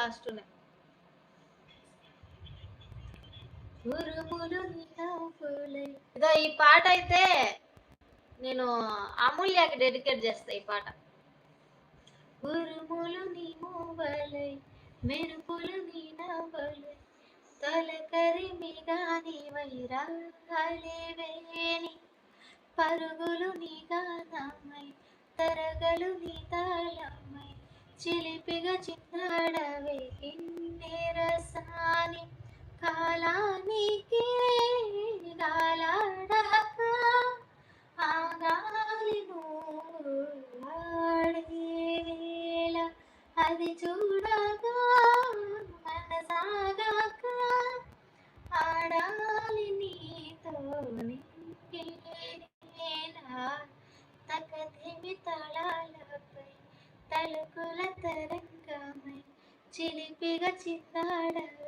కాస్తున్నాయి. ఉరుములు నినవ్వులై. ఇదో ఈ పాట అయితే నేను అమూల్యకి డెడికేట్ చేస్తా ఈ పాట. ఉరుములు నీ మూవలై, మెరుపులు నీ నవ్వులై, తొలకరిమిగాని వైరాలేవేని, పరుగులు నీ గానమై, తరగలు నీ తాళమై, చిలిపిగా చిందడవే కిన్నెరసాని, కాలానికి గాలాడక ఆగాలి నువ్వు ఆడే వేళ, అది చూడగా మనసాగాక ఆడాలి నీతో నింకేనా, తకధిమి తళాలపై తలుకుల తరంగమై, చిలిపిగా చిందాడవే